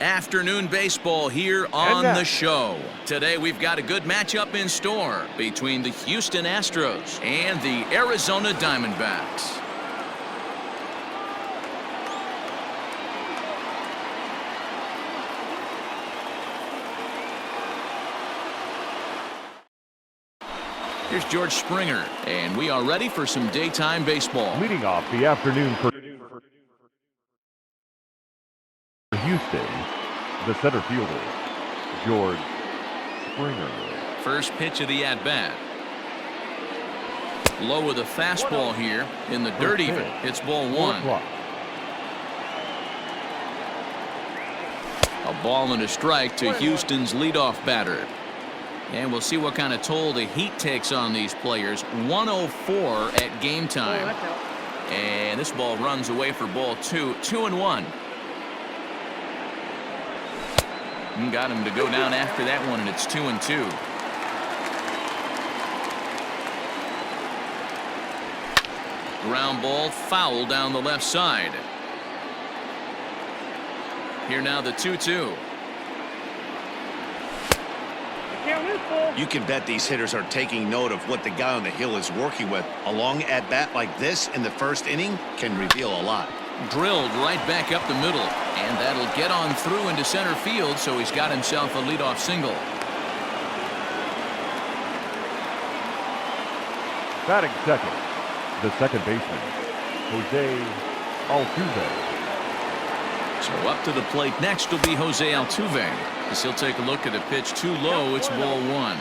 Afternoon baseball here on the show. Today we've got a good matchup in store between the Houston Astros and the Arizona Diamondbacks. Here's George Springer, and we are ready for some daytime baseball. Leading off the afternoon for Houston, the center fielder, George Springer. First pitch of the at-bat. Low with a fastball here in the dirt even. It's ball one. A ball and a strike to Houston's leadoff batter. And we'll see what kind of toll the heat takes on these players. 104 at game time. And this ball runs away for ball two. 2-1. And got him to go down after that one, and it's 2-2. Ground ball foul down the left side. Here now the 2-2. You can bet these hitters are taking note of what the guy on the hill is working with. A long at-bat like this in the first inning can reveal a lot. Drilled right back up the middle, and that'll get on through into center field, so he's got himself a leadoff single. Batting second, the second baseman, Jose Altuve. So up to the plate next will be Jose Altuve, as he'll take a look at a pitch too low. It's ball one.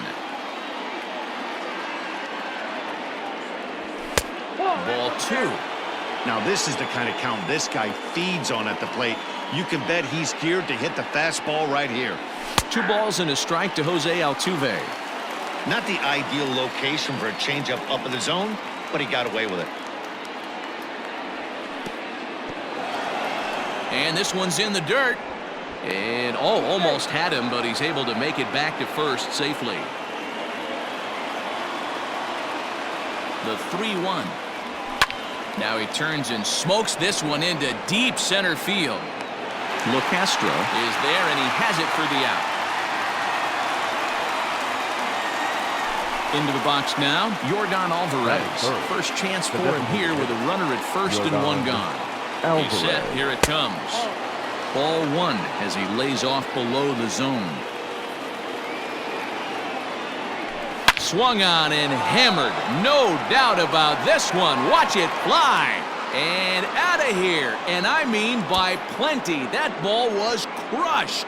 Ball two. Now this is the kind of count this guy feeds on at the plate. You can bet he's geared to hit the fastball right here. 2 balls and a strike to Jose Altuve. Not the ideal location for a changeup up in the zone, but he got away with it. And this one's in the dirt. And almost had him, but he's able to make it back to first safely. The 3-1. Now he turns and smokes this one into deep center field. LeCastro is there, and he has it for the out. Into the box now, Yordan Alvarez. First chance for him here with a runner at first and one gone. He's set. Here it comes. Ball one as he lays off below the zone. Swung on and hammered. No doubt about this one. Watch it fly. And out of here. And I mean by plenty. That ball was crushed.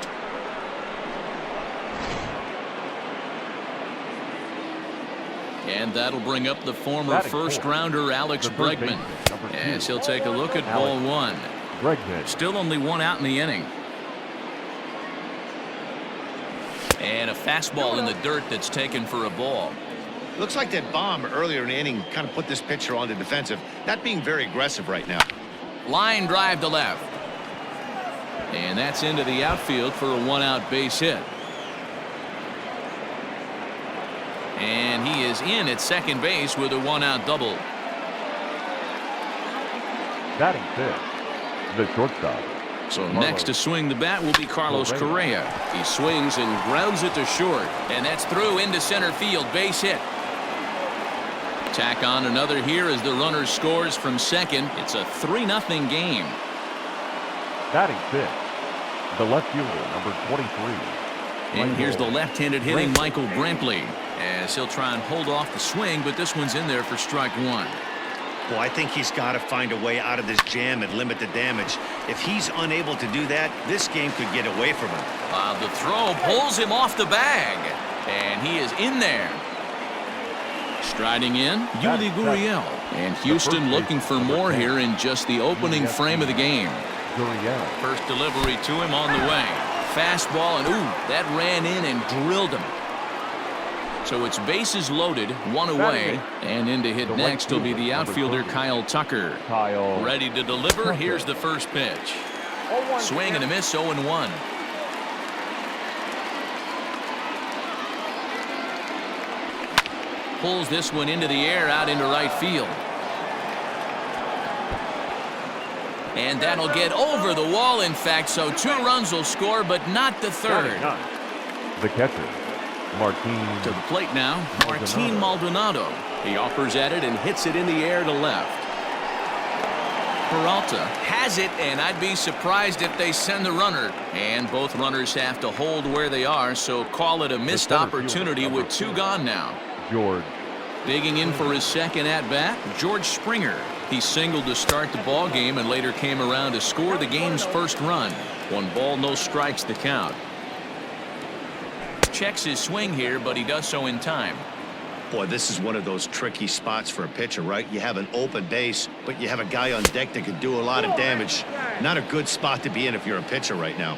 And that'll bring up the former first-rounder Alex Bregman, as he'll take a look at ball one. Still only one out in the inning. And a fastball in the dirt that's taken for a ball. Looks like that bomb earlier in the inning kind of put this pitcher on the defensive. Not being very aggressive right now. Line drive to left. And that's into the outfield for a one-out base hit. And he is in at second base with a one-out double. Batting fifth, the shortstop. So next to swing the bat will be Carlos Correa. He swings and grounds it to short. And that's through into center field. Base hit. Tack on another here as the runner scores from second. It's a 3-0 game. Batting fifth, the left fielder, number 23. And here's the left-handed hitting Michael Brantley, as he'll try and hold off the swing, but this one's in there for strike one. Well, I think he's got to find a way out of this jam and limit the damage. If he's unable to do that, this game could get away from him. The throw pulls him off the bag, and he is in there. Striding in, Yuli Gurriel. And Houston looking for more here in just the opening frame of the game. First delivery to him on the way. Fastball, and that ran in and drilled him. So it's bases loaded, one away, and in to hit next will be the outfielder Kyle Tucker. Ready to deliver. Here's the first pitch. Swing and a miss, 0-1. Pulls this one into the air, out into right field. And that'll get over the wall, in fact, so 2 runs will score, but not the third. The catcher, Martin. To the plate now, Martin Maldonado. He offers at it and hits it in the air to left. Peralta has it, and I'd be surprised if they send the runner. And both runners have to hold where they are, so call it a missed opportunity with 2 gone now. George. Digging in for his second at-bat, George Springer. He singled to start the ball game and later came around to score the game's first run. 1 ball, no strikes the count. Checks his swing here, but he does so in time. Boy, this is one of those tricky spots for a pitcher, right? You have an open base, but you have a guy on deck that could do a lot of damage. Not a good spot to be in if you're a pitcher right now.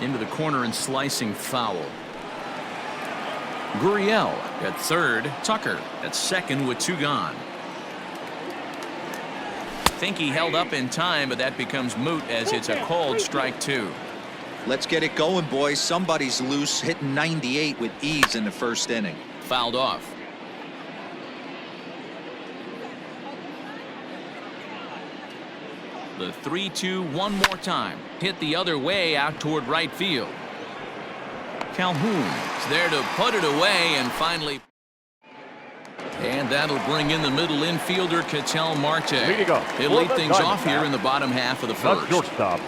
Into the corner and slicing foul. Gurriel at third. Tucker at second with 2 gone. Think he held up in time, but that becomes moot as it's a called strike 2. Let's get it going, boys. Somebody's loose, hitting 98 with ease in the first inning. Fouled off. The 3-2 one more time. Hit the other way out toward right field. Calhoun is there to put it away and finally. And that'll bring in the middle infielder, Ketel Marte. He'll lead things off here in the bottom half of the first. Shortstop.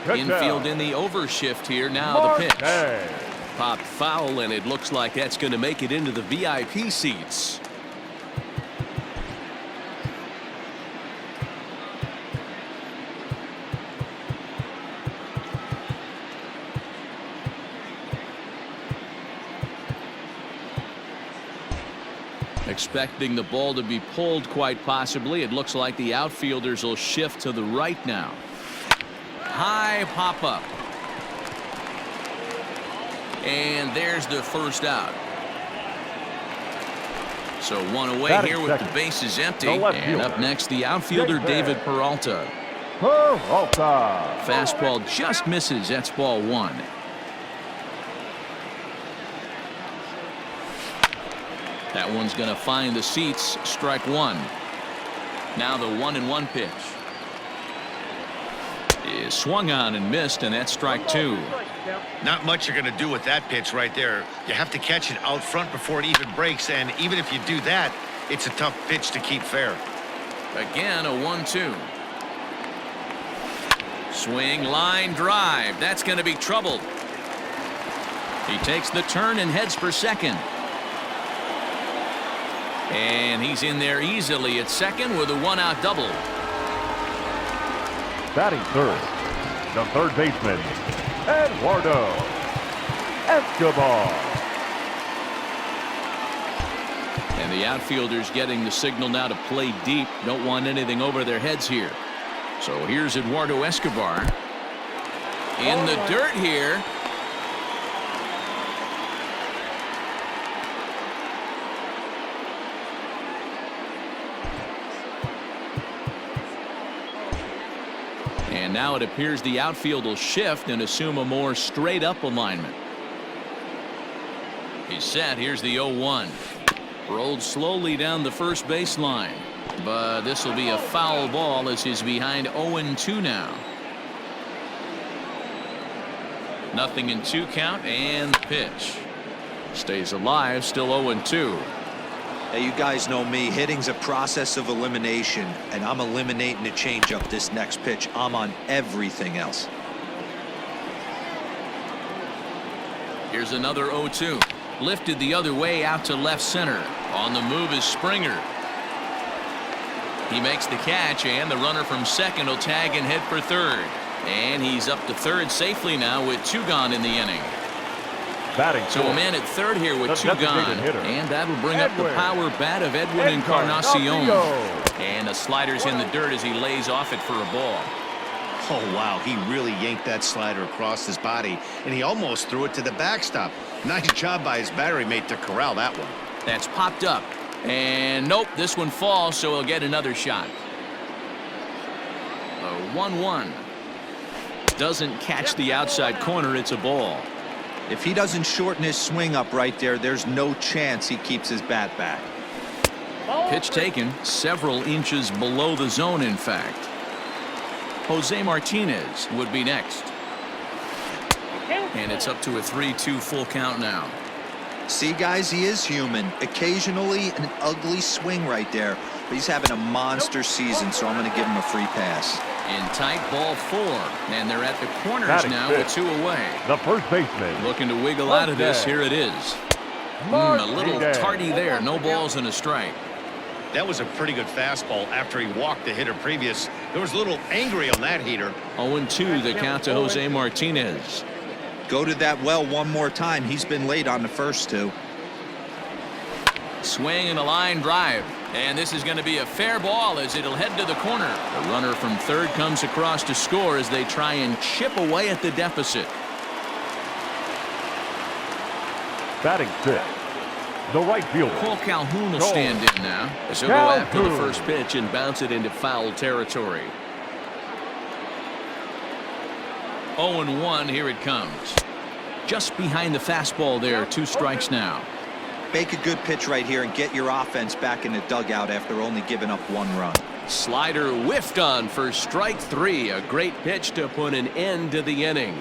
Infield in the overshift here. Now the pitch. Popped foul, and it looks like that's going to make it into the VIP seats. Expecting the ball to be pulled quite possibly. It looks like the outfielders will shift to the right now. High pop up. And there's the first out. So 1 away here with the bases empty. And up next, the outfielder, David Peralta. Fastball just misses. That's ball 1. That one's going to find the seats. Strike 1. Now the 1-1 pitch is swung on and missed, and that's strike 2. Not much you're going to do with that pitch right there. You have to catch it out front before it even breaks, and even if you do that, it's a tough pitch to keep fair. Again, a 1-2. Swing, line, drive. That's going to be trouble. He takes the turn and heads for second. And he's in there easily at second with a 1-out double. Batting third, the third baseman, Eduardo Escobar. And the outfielders getting the signal now to play deep. Don't want anything over their heads here. So here's Eduardo Escobar. In the dirt here. And now it appears the outfield will shift and assume a more straight up alignment. He's set. Here's the 0-1. Rolled slowly down the first baseline. But this will be a foul ball as he's behind 0-2 now. Nothing in 2 count, and the pitch. Stays alive, still 0-2. Hey, you guys know me. Hitting's a process of elimination, and I'm eliminating the changeup this next pitch. I'm on everything else. Here's another 0-2. Lifted the other way out to left center. On the move is Springer. He makes the catch, and the runner from second will tag and head for third. And he's up to third safely now with 2 gone in the inning. So a man at third here with 2 gone. And that'll bring up the power bat of Edwin Encarnacion. And the slider's in the dirt as he lays off it for a ball. Oh, wow. He really yanked that slider across his body, and he almost threw it to the backstop. Nice job by his battery mate to corral that one. That's popped up. And nope, this one falls, so he'll get another shot. A 1-1. Doesn't catch the outside corner. It's a ball. If he doesn't shorten his swing up right there, there's no chance he keeps his bat back. Pitch taken several inches below the zone, in fact. Jose Martinez would be next. And it's up to a 3-2 full count now. See, guys, he is human. Occasionally an ugly swing right there. But he's having a monster season, so I'm going to give him a free pass. In tight, ball 4. And they're at the corners Batting now fifth. with 2 away. The first baseman. Looking to wiggle out of this. Here it is. A little tardy there. No balls and a strike. That was a pretty good fastball after he walked the hitter previous. There was a little angry on that heater. 0-2 the count to Jose Martinez. Go to that well one more time. He's been late on the first 2. Swing and a line drive. And this is going to be a fair ball as it'll head to the corner. The runner from third comes across to score as they try and chip away at the deficit. Batting 6th. The right fielder. Paul Calhoun will stand in now as he'll go after the first pitch and bounce it into foul territory. 0-1, here it comes. Just behind the fastball there, 2 strikes now. Make a good pitch right here and get your offense back in the dugout after only giving up 1 run. Slider whiffed on for strike 3. A great pitch to put an end to the inning.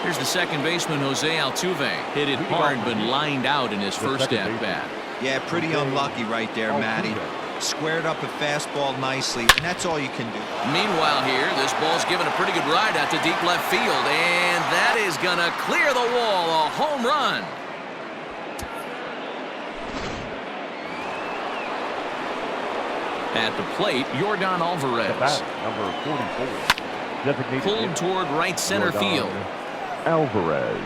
Here's the second baseman, Jose Altuve. Hit it hard, but lined out in his first at-bat. Yeah, pretty unlucky right there, Matty. Squared up a fastball nicely, and that's all you can do. Meanwhile here, this ball's given a pretty good ride out to deep left field, and that is going to clear the wall. A home run. At the plate, Yordan Alvarez. Number 44. Designated Pulled toward right center field. Alvarez.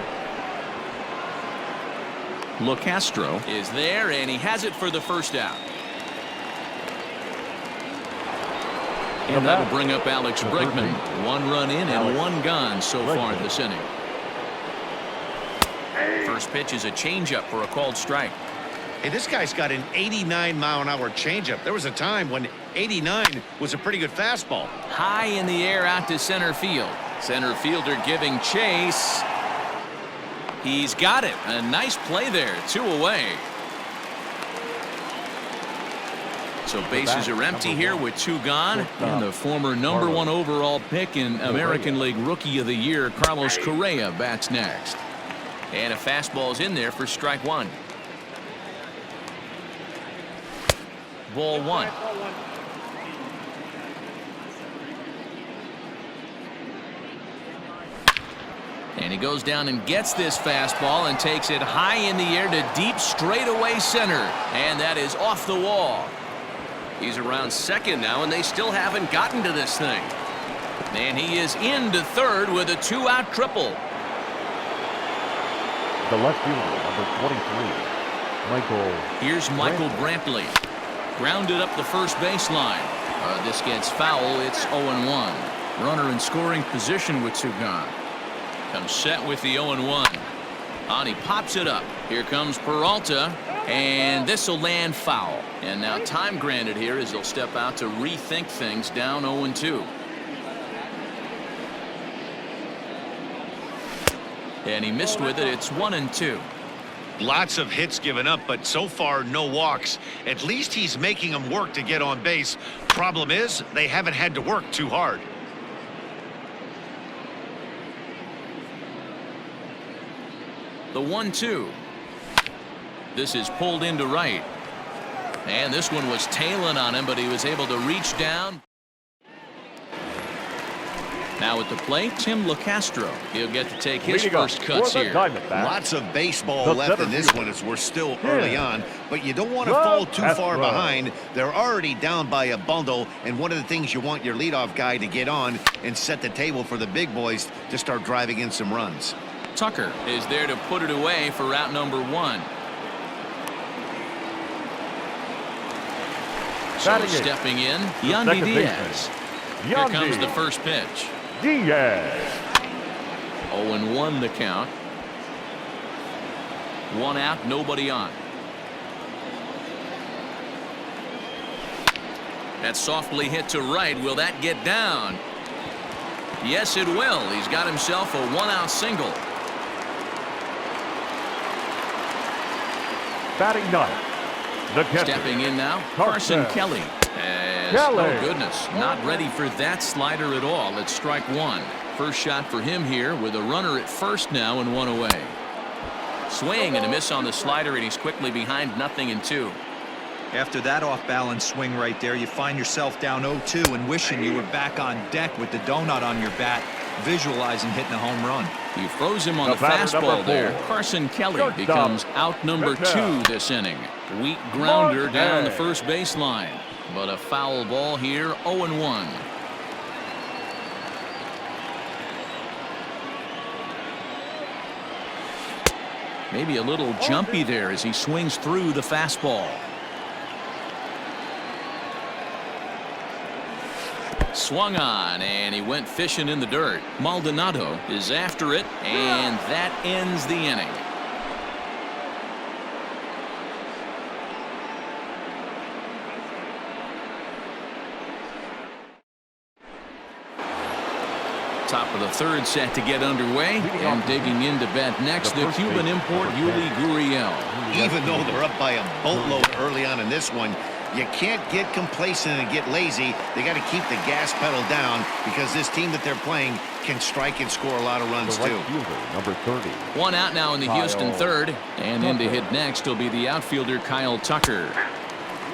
LeCastro is there, and he has it for the first out. And that'll bring up Alex Bregman. 1 run in and 1 gone so far this inning. First pitch is a changeup for a called strike. Hey, this guy's got an 89-mile-an-hour changeup. There was a time when 89 was a pretty good fastball. High in the air out to center field. Center fielder giving chase. He's got it. A nice play there. 2 away. So bases are empty here with 2 gone. And the former #1 overall pick in American League Rookie of the Year, Carlos Correa, bats next. And a fastball's in there for strike 1. Ball 1. And he goes down and gets this fastball and takes it high in the air to deep straightaway center. And that is off the wall. He's around second now, and they still haven't gotten to this thing. And he is into third with a 2-out triple. The left fielder, number 23. Michael. Here's Michael Brantley. Grounded up the first baseline. This gets foul. It's 0-1. Runner in scoring position with 2 gone. Comes set with the 0-1. On, he pops it up. Here comes Peralta, and this will land foul. And now time granted here as they'll step out to rethink things down 0-2. And he missed with it. It's 1-2. Lots of hits given up, but so far no walks. At least he's making them work to get on base. Problem is, they haven't had to work too hard. The 1-2. This is pulled into right. And this one was tailing on him, but he was able to reach down. Now at the plate, Tim LeCastro. He'll get to take his first cuts here. Lots of baseball left in this one as we're still early on, but you don't want to fall too far behind. They're already down by a bundle, and one of the things you want your leadoff guy to get on and set the table for the big boys to start driving in some runs. Tucker is there to put it away for route number 1. So stepping in, Yandy Diaz. Here comes the first pitch. Diaz. 0-1 the count. 1 out, nobody on. That's softly hit to right. Will that get down? Yes, it will. He's got himself a 1-out single. batting ninth, the catcher. Stepping in now, Carson Kelly. Oh, goodness. Not ready for that slider at all. It's strike one. First shot for him here with a runner at first now and one away. Swing and a miss on the slider, and he's quickly behind 0-2. After that off-balance swing right there, you find yourself down 0-2 and wishing you were back on deck with the donut on your bat, visualizing hitting a home run. You froze him on the fastball there. Carson Kelly becomes out number 2 this inning. Weak grounder down the first baseline. But a foul ball here, 0-1. Maybe a little jumpy there as he swings through the fastball. Swung on, and he went fishing in the dirt. Maldonado is after it, and that ends the inning. Top of the third set to get underway, and digging into bat next, the Cuban import Yuli Gurriel. Even though they're up by a boatload early on in this one, you can't get complacent and get lazy. They got to keep the gas pedal down because this team that they're playing can strike and score a lot of runs too. Number 30. One out now in the Houston third, and in to hit next will be the outfielder Kyle Tucker.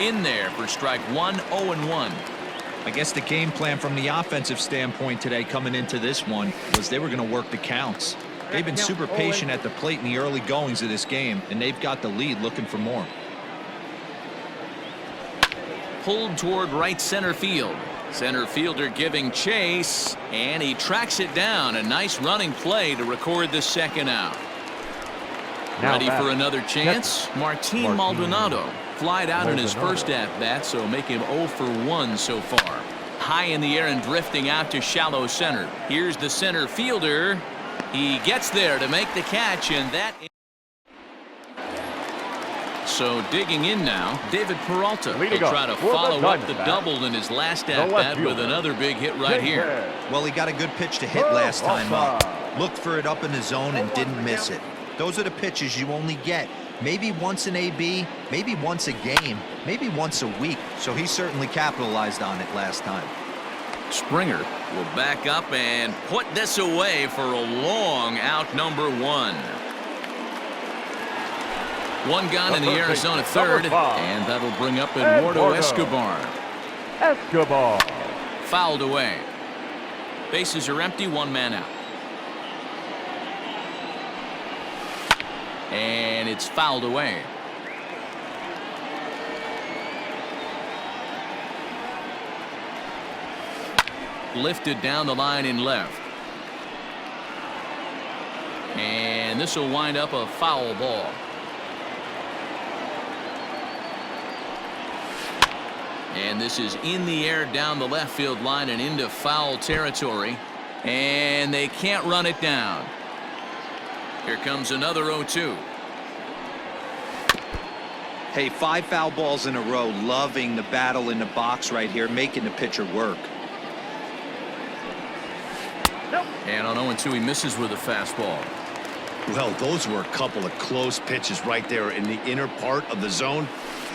In there for strike one, 0-1. I guess the game plan from the offensive standpoint today coming into this one was they were going to work the counts. They've been super patient at the plate in the early goings of this game, and they've got the lead looking for more. Pulled toward right center field. Center fielder giving chase, and he tracks it down. A nice running play to record the second out. Ready for another chance? Martin Maldonado. Flied out in his first at-bat, so make him 0 for 1 so far. High in the air and drifting out to shallow center. Here's the center fielder. He gets there to make the catch, and that... So digging in now, David Peralta will try to follow up the double in his last at-bat with another big hit right here. Well, he got a good pitch to hit last time up. Looked for it up in the zone and didn't miss it. Those are the pitches you only get. Maybe once an AB, maybe once a game, maybe once a week. So he certainly capitalized on it last time. Springer will back up and put this away for a long out number 1. One gone in the Arizona third, and that'll bring up Eduardo Escobar. Fouled away. Bases are empty, 1 man out. And it's fouled away. Lifted down the line in left. And this will wind up a foul ball. And this is in the air down the left field line and into foul territory. And they can't run it down. Here comes another 0-2. Hey, 5 foul balls in a row. Loving the battle in the box right here, making the pitcher work. And on 0-2, he misses with a fastball. Well, those were a couple of close pitches right there in the inner part of the zone.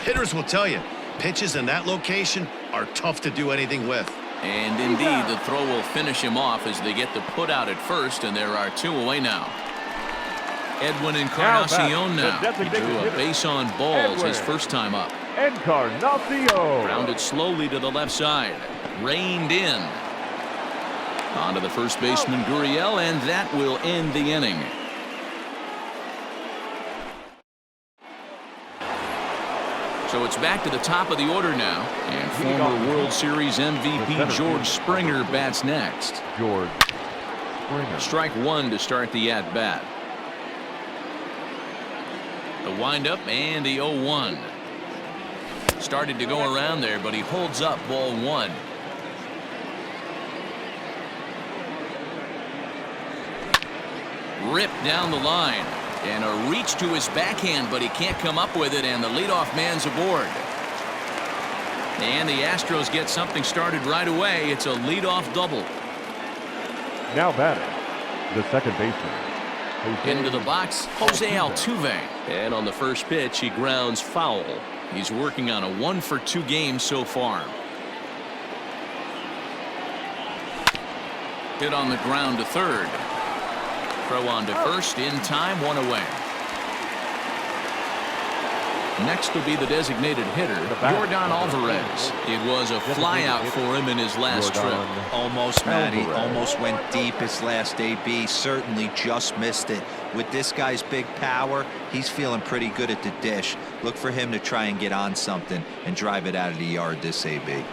Hitters will tell you, pitches in that location are tough to do anything with. And indeed, the throw will finish him off as they get the put out at first, and there are 2 away now. Edwin Encarnacion now. He drew a base on balls his first time up. Encarnacion. Rounded slowly to the left side. Reined in. On to the first baseman, Gurriel, and that will end the inning. So it's back to the top of the order now, and former World Series MVP George Springer bats next. George Springer. Strike 1 to start the at-bat. The windup and the 0-1. Started to go around there, but he holds up ball 1. Ripped down the line. And a reach to his backhand, but he can't come up with it, and the leadoff man's aboard. And the Astros get something started right away. It's a leadoff double. Now batting, the second baseman, Into the box, Jose Altuve. And on the first pitch, he grounds foul. He's working on a 1-for-2 game so far. Hit on the ground to third. Throw on to first in time, 1 away. Next will be the designated hitter, Yordan Alvarez. It was a flyout for him in his last trip. Almost, Matty. Almost went deep his last AB. Certainly just missed it. With this guy's big power, he's feeling pretty good at the dish. Look for him to try and get on something and drive it out of the yard this AB.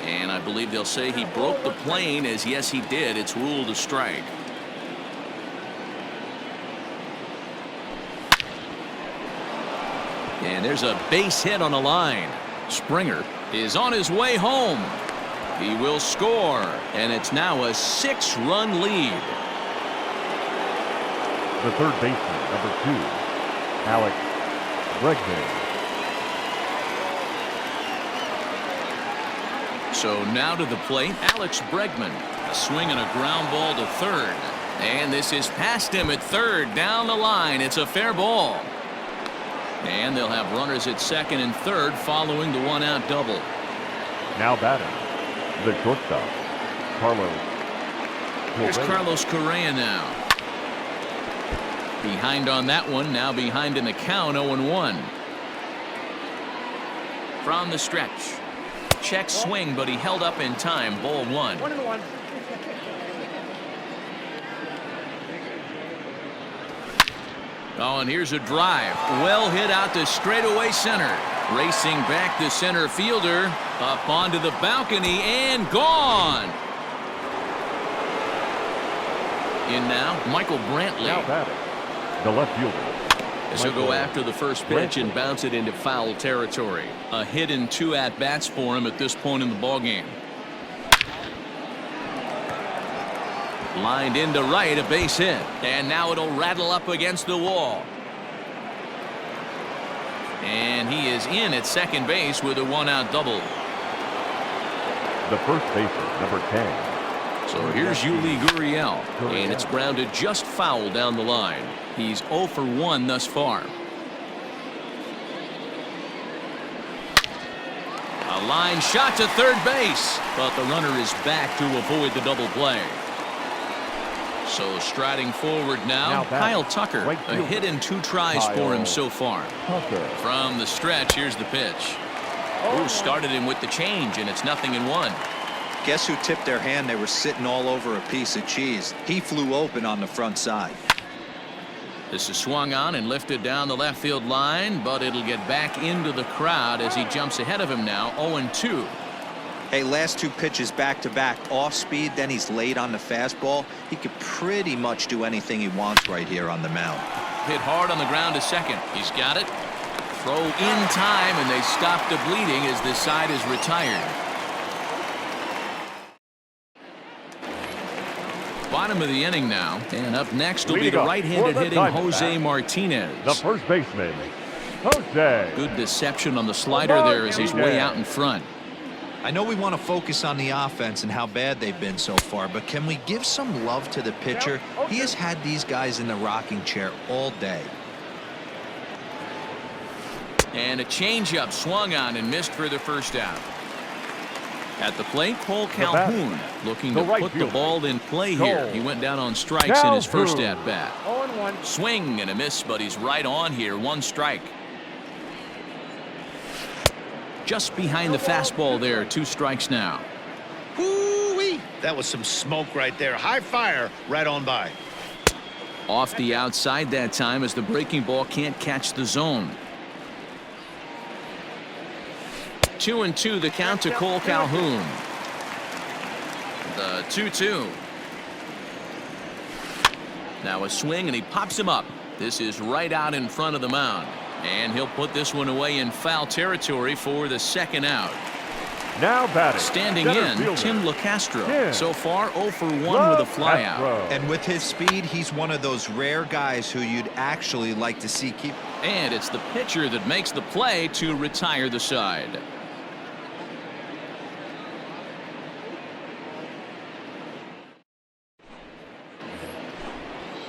And I believe they'll say he broke the plane, as yes he did. It's ruled a strike. And there's a base hit on the line. Springer is on his way home. He will score, and it's now a 6-run lead. The third baseman, number 2, Alex Bregman. So now to the plate, Alex Bregman. A swing and a ground ball to third. And this is past him at third. Down the line. It's a fair ball. And they'll have runners at second and third following the 1-out double. Now batting, the shortstop, Carlos. Here's Carlos Correa now. Behind on that one. Now behind in the count, 0-1. From the stretch. Check swing, but he held up in time. Ball 1. 1-1. Oh, and here's a drive. Well hit out to straightaway center. Racing back the center fielder. Up onto the balcony and gone. In now, Michael Brantley. Now batting, the left fielder. As he'll go after the first pitch and bounce it into foul territory. A hit and 2 at-bats for him at this point in the ballgame. Lined into right, a base hit. And now it'll rattle up against the wall. And he is in at second base with a 1-out double. The first baseman, number 10. So here's Yuli Gurriel, and it's grounded just foul down the line. He's 0 for 1 thus far. A line shot to third base, but the runner is back to avoid the double play. So striding forward now Kyle Tucker. A hit and 2 tries for him so far. From the stretch, here's the pitch. Ooh, started him with the change, and it's 0-1. Guess who tipped their hand? They were sitting all over a piece of cheese. He flew open on the front side. This is swung on and lifted down the left field line, but it'll get back into the crowd as he jumps ahead of him now. 0-2. Hey, last 2 pitches back-to-back off speed, then he's late on the fastball. He could pretty much do anything he wants right here on the mound. Hit hard on the ground to second. He's got it. Throw in time, and they stop the bleeding as this side is retired. Bottom of the inning now, and up next will be the right-handed hitting Jose Martinez. The first baseman, Jose. Good deception on the slider there as he's way out in front. I know we want to focus on the offense and how bad they've been so far, but can we give some love to the pitcher? He has had these guys in the rocking chair all day. And a changeup swung on and missed for the first out. At the plate, Cole Calhoun looking to put the ball in play here. He went down on strikes in his first at-bat. 0-1. Swing and a miss, but he's right on here. 1 strike. Just behind the fastball there. 2 strikes now. Woo-wee. That was some smoke right there. High fire right on by. Off the outside that time as the breaking ball can't catch the zone. 2-2 the count to Cole Calhoun. The 2-2. Now a swing and he pops him up. This is right out in front of the mound. And he'll put this one away in foul territory for the second out. Now batting. Standing center in, fielder, Tim LeCastro. Tim So far, 0 for 1 with a flyout. Castro. And with his speed, he's one of those rare guys who you'd actually like to see keep. And it's the pitcher that makes the play to retire the side.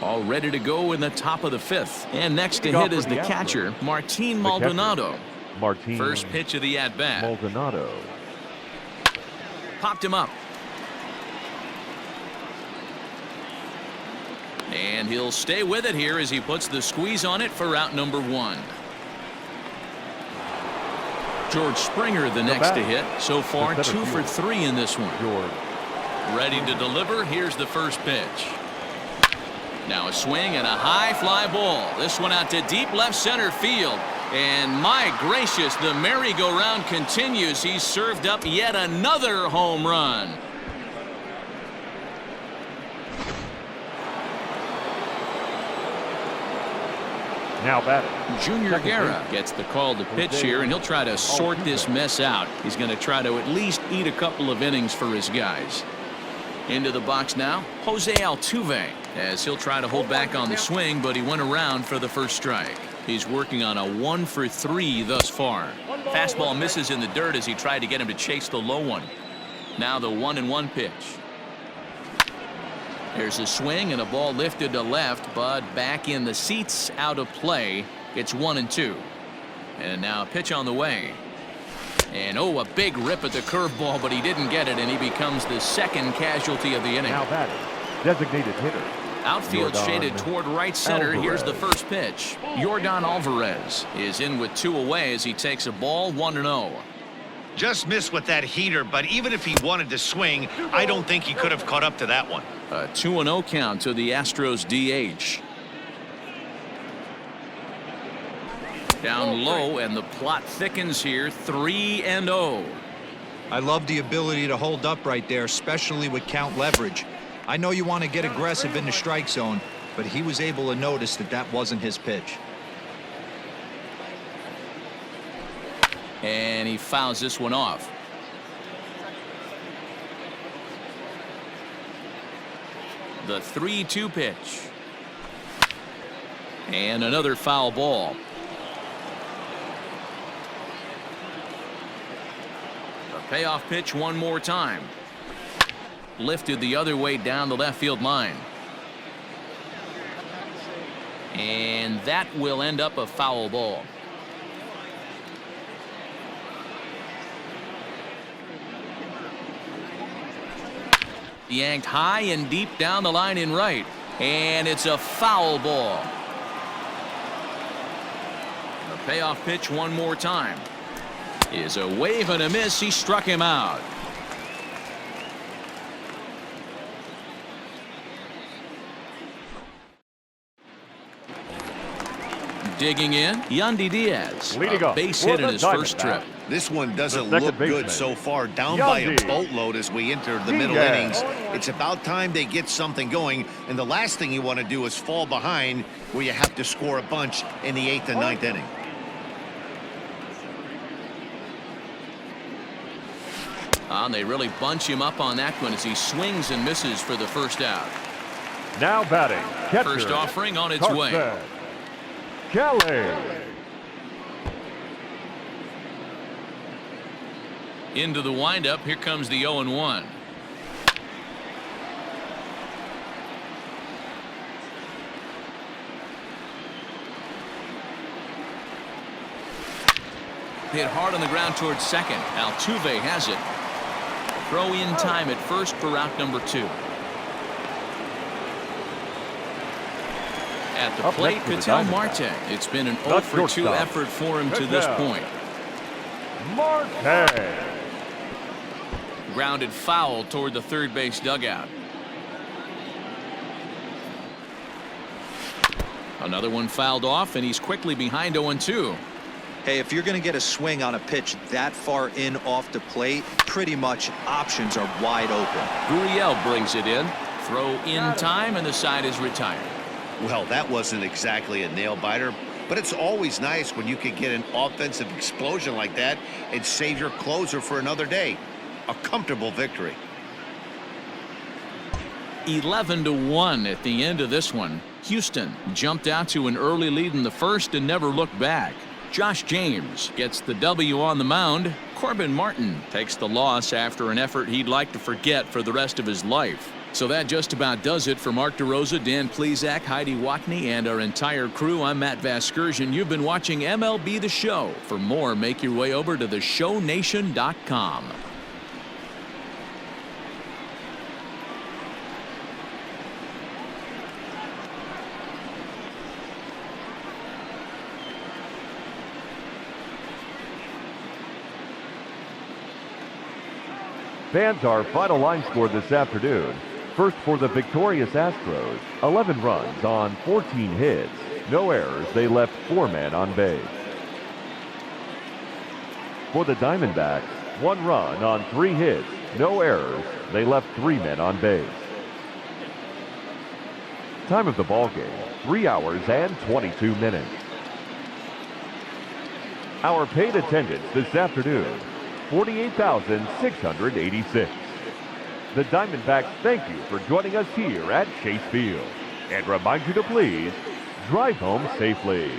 All ready to go in the top of the 5th. And next to hit is the catcher, Martin Maldonado. Martin First pitch of the at-bat. Maldonado. Popped him up. And he'll stay with it here as he puts the squeeze on it for out number 1. George Springer the next to hit. So far 2 for 3 in this one. George. Ready to deliver. Here's the first pitch. Now a swing and a high fly ball. This one out to deep left center field. And my gracious, the merry-go-round continues. He's served up yet another home run. Now batting. Junior Guerra gets the call to pitch here, and he'll try to sort this mess out. He's going to try to at least eat a couple of innings for his guys. Into the box now, Jose Altuve, as he'll try to hold back on the swing, but he went around for the first strike. He's working on a 1 for 3 thus far. Fastball misses in the dirt as he tried to get him to chase the low one. Now the 1-1 pitch. There's a swing and a ball lifted to left, but back in the seats, out of play. It's 1-2. And now a pitch on the way. And oh, a big rip at the curveball, but he didn't get it, and he becomes the second casualty of the inning. Now batting. Designated hitter. Outfield shaded toward right center. Alvarez. Here's the first pitch. Yordan Alvarez is in with 2 away as he takes a ball 1-0. Just missed with that heater, but even if he wanted to swing, I don't think he could have caught up to that one. A 2-0 count to the Astros DH. Down low, and the plot thickens here. 3-0. I love the ability to hold up right there, especially with count leverage. I know you want to get aggressive in the strike zone, but he was able to notice that that wasn't his pitch. And he fouls this one off. The 3-2 pitch. And another foul ball. The payoff pitch one more time. Lifted the other way down the left field line. And that will end up a foul ball. Yanked high and deep down the line in right, and it's a foul ball. The payoff pitch one more time is a wave and a miss. He struck him out. Digging in, Yandy Diaz, a base hit in his first trip. This one doesn't look good so far, down by a boatload as we enter the middle innings. It's about time they get something going, and the last thing you want to do is fall behind where you have to score a bunch in the 8th and 9th inning. And they really bunch him up on that one as he swings and misses for the first out. Now batting. Catcher, first offering on its way. Kelly. Into the windup. Here comes the 0-1. Hit hard on the ground towards second. Altuve has it. Throw in time at first for out number 2. At the plate, Ketel Marte. It's been an 0 for 2 effort for him to this point. Marte. Grounded foul toward the third base dugout. Another one fouled off, and he's quickly behind 0-2. Hey, if you're going to get a swing on a pitch that far in off the plate, pretty much options are wide open. Gurriel brings it in. Throw in time, and the side is retired. Well, that wasn't exactly a nail biter, but it's always nice when you can get an offensive explosion like that and save your closer for another day. A comfortable victory. 11-1 at the end of this one. Houston jumped out to an early lead in the first and never looked back. Josh James gets the W on the mound. Corbin Martin takes the loss after an effort he'd like to forget for the rest of his life. So that just about does it for Mark DeRosa, Dan Plesac, Heidi Watney, and our entire crew. I'm Matt Vasgersian. You've been watching MLB The Show. For more, make your way over to theshownation.com. Fans, our final line score this afternoon. First for the victorious Astros, 11 runs on 14 hits. No errors, they left 4 men on base. For the Diamondbacks, 1 run on 3 hits. No errors, they left 3 men on base. Time of the ball game, 3 hours and 22 minutes. Our paid attendance this afternoon, 48,686. The Diamondbacks thank you for joining us here at Chase Field and remind you to please drive home safely.